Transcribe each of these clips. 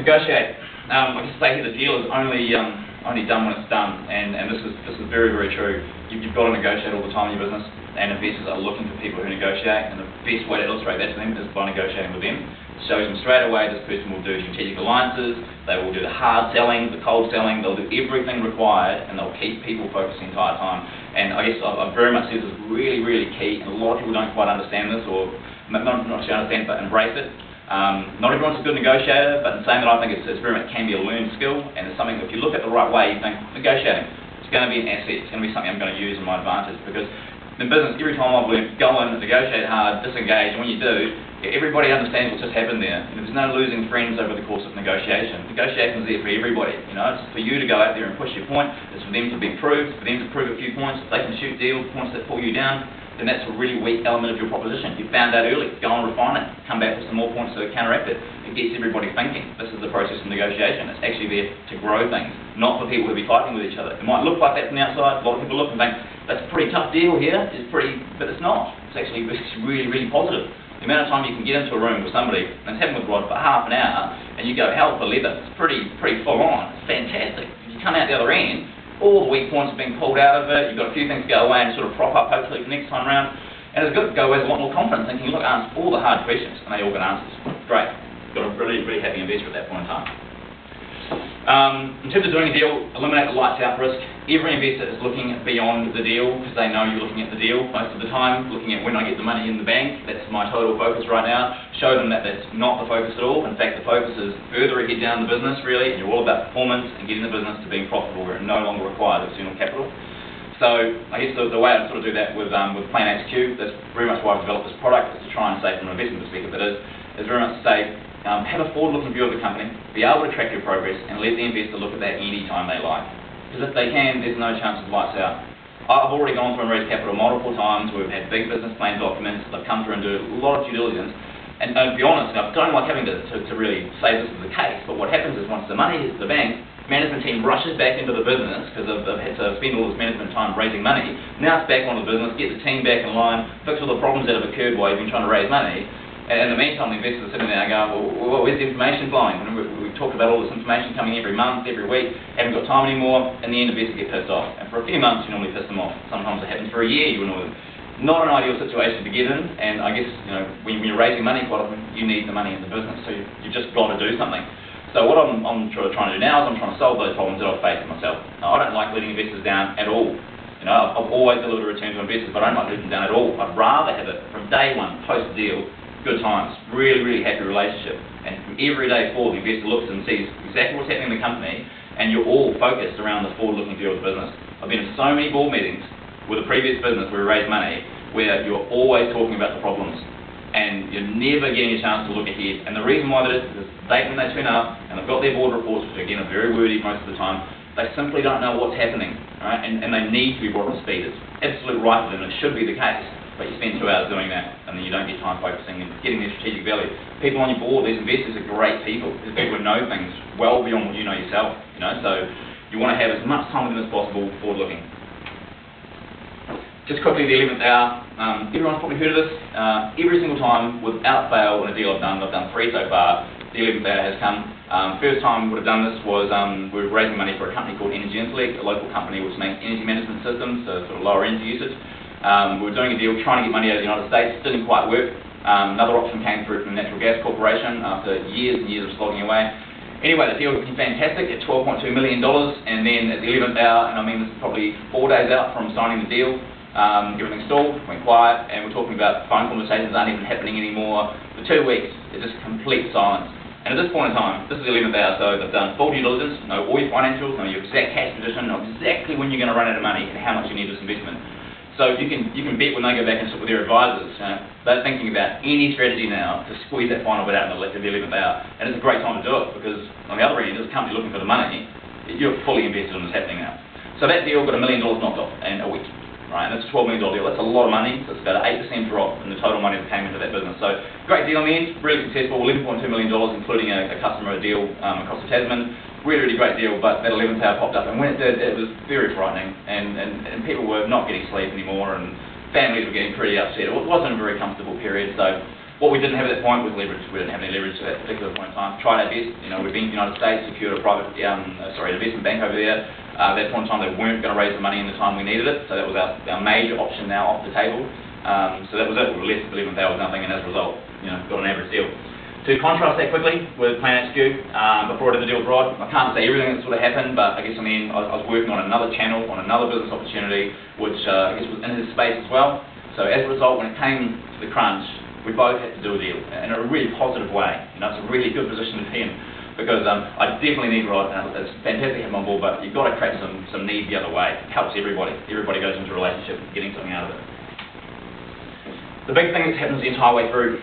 Negotiate. I just say here the deal is only done when it's done, and this is very, very true. You've got to negotiate all the time in your business, and investors are looking for people who negotiate, and the best way to illustrate that to them is by negotiating with them. It shows them straight away this person will do strategic alliances, they will do the hard selling, the cold selling, they'll do everything required, and they'll keep people focused the entire time. And I guess I very much see this as really, really key, and a lot of people don't quite understand this, or not actually understand, but embrace it. Not everyone's a good negotiator, but in saying that, I think it's very much can be a learned skill, and it's something, if you look at the right way, you think, negotiating, it's going to be an asset, it's going to be something I'm going to use in my advantage, because in business, every time I've learned, go in, negotiate hard, disengage, and when you do, everybody understands what's just happened there. And there's no losing friends over the course of negotiation. Negotiation is there for everybody, you know, it's for you to go out there and push your point, it's for them to be proved, for them to prove a few points. If they can shoot deals, points that pull you down, then that's a really weak element of your proposition. You found out early, go and refine it, come back with some more points to counteract it. It gets everybody thinking. This is the process of negotiation. It's actually there to grow things, not for people to be fighting with each other. It might look like that from the outside. A lot of people look and think, that's a pretty tough deal here, but it's not. It's actually really, really positive. The amount of time you can get into a room with somebody, and it's happened with Rod for half an hour, and you go hell for leather, it's pretty full on. It's fantastic. You come out the other end, all the weak points are being pulled out of it, you've got a few things to go away and sort of prop up hopefully for next time around, and it's good to go away with a lot more confidence, thinking, look, I asked all the hard questions, and they all got answers. Great. Got a really, really happy investor at that point in time. In terms of doing a deal, eliminate the lights out risk. Every investor is looking beyond the deal because they know you're looking at the deal most of the time, looking at when I get the money in the bank. That's my total focus right now. Show them that that's not the focus at all. In fact, the focus is further ahead down the business really, and you're all about performance and getting the business to being profitable where it no longer requires external capital. So I guess the way I sort of do that with PlanHQ, that's very much why I've developed this product, is to try and say from an investment perspective is very much to say, have a forward-looking view of the company, be able to track your progress, and let the investor look at that any time they like. Because if they can, there's no chance of lights out. I've already gone through and raised capital multiple times. We've had big business plan documents. They've come through and do a lot of due diligence. And to be honest, I don't like having to really say this is the case, but what happens is once the money hits the bank, management team rushes back into the business because they've had to spend all this management time raising money. Now it's back onto the business, get the team back in line, fix all the problems that have occurred while you've been trying to raise money. And in the meantime, the investors are sitting there going, well, where's the information flowing? We've talked about all this information coming every month, every week, haven't got time anymore, and the end investors get pissed off. And for a few months, you normally piss them off. Sometimes it happens for a year, you annoy them. Not an ideal situation to get in, and I guess, you know, when you're raising money, quite often, you need the money in the business, so you've just got to do something. So what I'm trying to do now is I'm trying to solve those problems that I've faced myself. Now, I don't like letting investors down at all. You know, I've always delivered a return to investors, but I don't like letting them down at all. I'd rather have it from day one, post-deal, good times, really, really happy relationship. And from every day forward, the investor looks and sees exactly what's happening in the company, and you're all focused around the forward-looking view of the business. I've been in so many board meetings with a previous business where we raised money, where you're always talking about the problems, and you're never getting a chance to look ahead. And the reason why that is because when they turn up, and they've got their board reports, which again are very wordy most of the time, they simply don't know what's happening, right? And they need to be brought up to speed. It's absolute right for them, and it should be the case. But you spend 2 hours doing that, and then you don't get time focusing and getting their strategic value. People on your board, these investors are great people. These people who know things well beyond what you know yourself, you know, so you want to have as much time with them as possible forward looking. Just quickly, the 11th hour, everyone's probably heard of this. Every single time, without fail, in a deal I've done 3 so far, the 11th hour has come. First time we would have done this was we were raising money for a company called Energy Intellect, a local company which makes energy management systems, so sort of lower energy usage. We were doing a deal trying to get money out of the United States, didn't quite work. Another option came through from the Natural Gas Corporation after years and years of slogging away. Anyway, the deal was fantastic at $12.2 million, and then at the 11th hour, and I mean this is probably 4 days out from signing the deal, everything stalled, went quiet, and we're talking about phone conversations aren't even happening anymore. For 2 weeks, it's just complete silence. And at this point in time, this is the 11th hour, so they've done full due diligence, know all your financials, know your exact cash position, know exactly when you're going to run out of money and how much you need this investment. So you can bet when they go back and sit with their advisors, they're thinking about any strategy now to squeeze that final bit out in the 11th hour. And it's a great time to do it because on the other end, as a company looking for the money, you're fully invested in what's happening now. So that deal got $1 million knocked off in a week. Right, and that's a $12 million deal. That's a lot of money. So it's about an 8% drop in the total money that came into that business. So great deal in the end, really successful. $11.2 million, including a customer deal across the Tasman. Really, really great deal. But that 11th hour popped up, and when it did, it was very frightening. And people were not getting sleep anymore, and families were getting pretty upset. It wasn't a very comfortable period. So What we didn't have at that point was leverage. We didn't have any leverage at that particular point in time. Tried our best. You know, we've been to the United States, secured a investment bank over there. At that point in time, they weren't going to raise the money in the time we needed it, so that was our major option now off the table. So that was it. We were left believing there was nothing, and as a result, you know, got an average deal. To contrast that quickly with PlanHQ, before I did the deal with Rod, I can't say everything that sort of happened, but I guess I was working on another channel, on another business opportunity, which I guess was in his space as well. So as a result, when it came to the crunch, we both had to do a deal in a really positive way. You know, it's a really good position to be in, because I definitely need Rod. It's fantastic to have him on board, but you've got to create some need the other way. It helps everybody. Everybody goes into a relationship getting something out of it. The big thing that happens the entire way through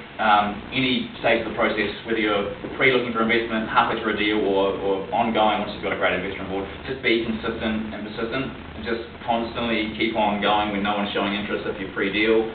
any stage of the process, whether you're pre-looking for investment, halfway through a deal, or ongoing once you've got a great investor on board, just be consistent and persistent, and just constantly keep on going when no one's showing interest if you're pre-deal.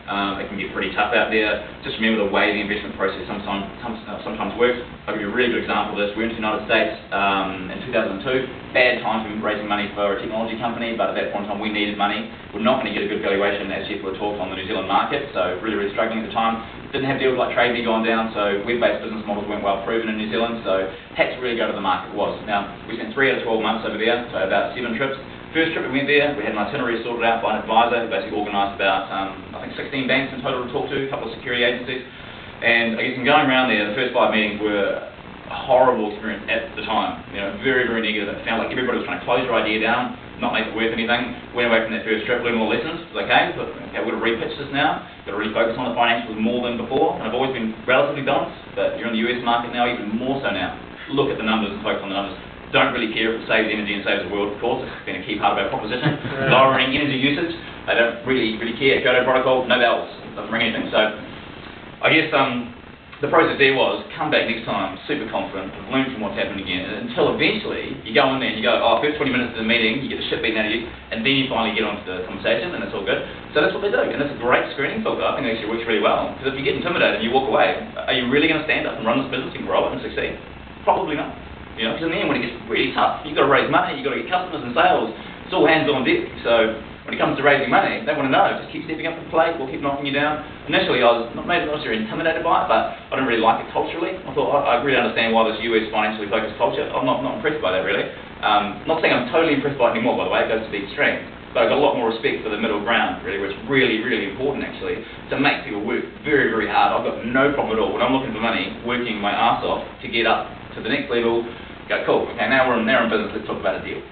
It can get pretty tough out there. Just remember the way the investment process sometimes works. I'll give you a really good example of this. We went to the United States in 2002. Bad time for raising money for a technology company, but at that point in time we needed money. We're not going to get a good valuation as yet for a talk on the New Zealand market, so really struggling at the time. Didn't have deals like TradeMe going down, so web-based business models weren't well proven in New Zealand, so had to really go to the market was. Now, we spent 3 out of 12 months over there, so about 7 trips. First trip we went there, we had an itinerary sorted out by an advisor who basically organised about, I think 16 banks in total to talk to, a couple of security agencies. And I guess in going around there, the first 5 meetings were a horrible experience at the time. You know, very negative. It felt like everybody was trying to close your idea down, not make it worth anything. Went away from that first trip, learned more lessons. It was okay, but okay, we've got to repitch this now. Got to really focus on the financials more than before. And I've always been relatively balanced, but you're in the US market now, even more so now. Look at the numbers and focus on the numbers. Don't really care if it saves energy and saves the world, of course. It's been a key part of our proposition. Lowering energy usage, they don't really care. Kyoto Protocol, no bells, doesn't ring anything. So I guess the process there was, come back next time, super confident, learn from what's happened again, until eventually you go in there and you go, oh, first 20 minutes of the meeting, you get the shit beaten out of you, and then you finally get onto the conversation, and it's all good. So that's what they do, and it's a great screening filter. I think it actually works really well. Because if you get intimidated and you walk away, are you really going to stand up and run this business and grow it and succeed? Probably not. You know, because in the end, when it gets really tough, you've got to raise money, you've got to get customers and sales. It's all hands on deck. So when it comes to raising money, they want to know, just keep stepping up to the plate, we'll keep knocking you down. Initially, I was maybe not necessarily intimidated by it, but I didn't really like it culturally. I thought, I really understand why this US financially focused culture. I'm not impressed by that, really. Not saying I'm totally impressed by it anymore, by the way, it goes to the extreme. But I've got a lot more respect for the middle ground, really, which is really important, actually, to make people work very hard. I've got no problem at all. When I'm looking for money, working my arse off to get up to the next level, go, cool, okay, now we're in business, let's talk about a deal.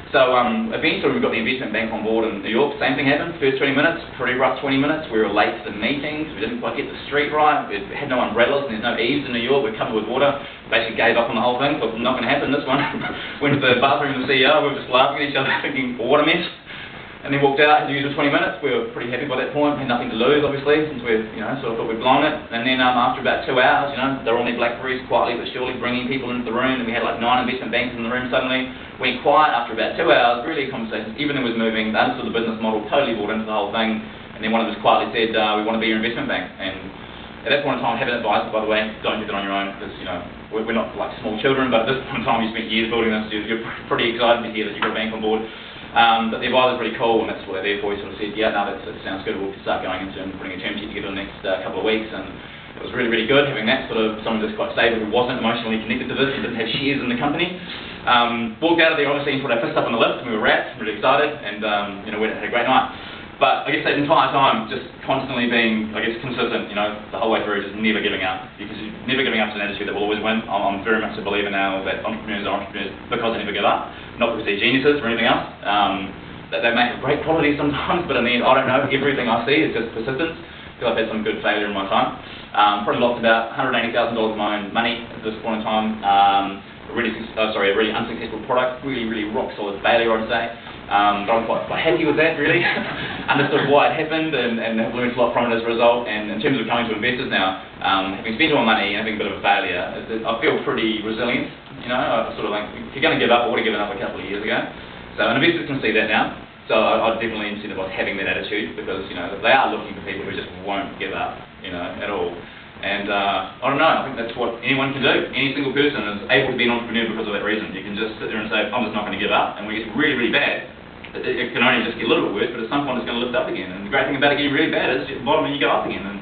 So eventually we got the investment bank on board in New York, same thing happened, first 20 minutes, pretty rough 20 minutes, we were late to the meetings, we didn't quite get the street right, we had no umbrellas and there's no eaves in New York, we're covered with water, basically gave up on the whole thing, thought not going to happen this one. Went to the bathroom with the CEO, we were just laughing at each other thinking, well, what a mess. And then walked out, had the usual 20 minutes, we were pretty happy by that point, had nothing to lose obviously, since we sort of thought we'd blown it. And then after about 2 hours, they were on their Blackberries quietly but surely bringing people into the room, and we had like 9 investment banks in the room suddenly. Went quiet after about 2 hours, really conversations, everything was moving, they understood the business model, totally bought into the whole thing. And then one of us quietly said, we want to be your investment bank. And at that point in time, have an advisor, by the way, don't do that on your own, because we're not like small children, but at this point in time you spent years building this, you're pretty excited to hear that you've got a bank on board. But the advisor's really cool, and that's what they're there for. He sort of said, yeah, no, that sounds good, we'll start going into and putting a term sheet together in the next couple of weeks. And it was really good having that sort of someone just quite stable who wasn't emotionally connected to this and didn't have shares in the company. Walked out of there obviously and put our fists up on the lift, and we were wrapped, really excited, and we had a great night. But I guess that entire time, just constantly being, consistent, the whole way through, just never giving up. Because never giving up is an attitude that will always win. I'm very much a believer now that entrepreneurs are entrepreneurs because they never give up, not because they're geniuses or anything else. That they may have great qualities sometimes, but in the end, I don't know. Everything I see is just persistence. Because I've had some good failure in my time. Probably lost about $180,000 of my own money at this point in time. A really unsuccessful product, really rock solid failure, I'd say. But I'm quite happy with that, really. Understood why it happened and have learned a lot from it as a result. And in terms of coming to investors now, having spent all my money and having a bit of a failure, I feel pretty resilient. I sort of like, if you're going to give up, I would have given up a couple of years ago. So investors can see that now. So I'd definitely incentivize having that attitude, because they are looking for people who just won't give up, at all. And I don't know, I think that's what anyone can do. Any single person is able to be an entrepreneur because of that reason. You can just sit there and say, I'm just not going to give up. And when it gets really bad, it can only just get a little bit worse, but at some point it's going to lift up again. And the great thing about it getting really bad is at the bottom and you go up again. And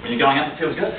When you're going up, it feels good.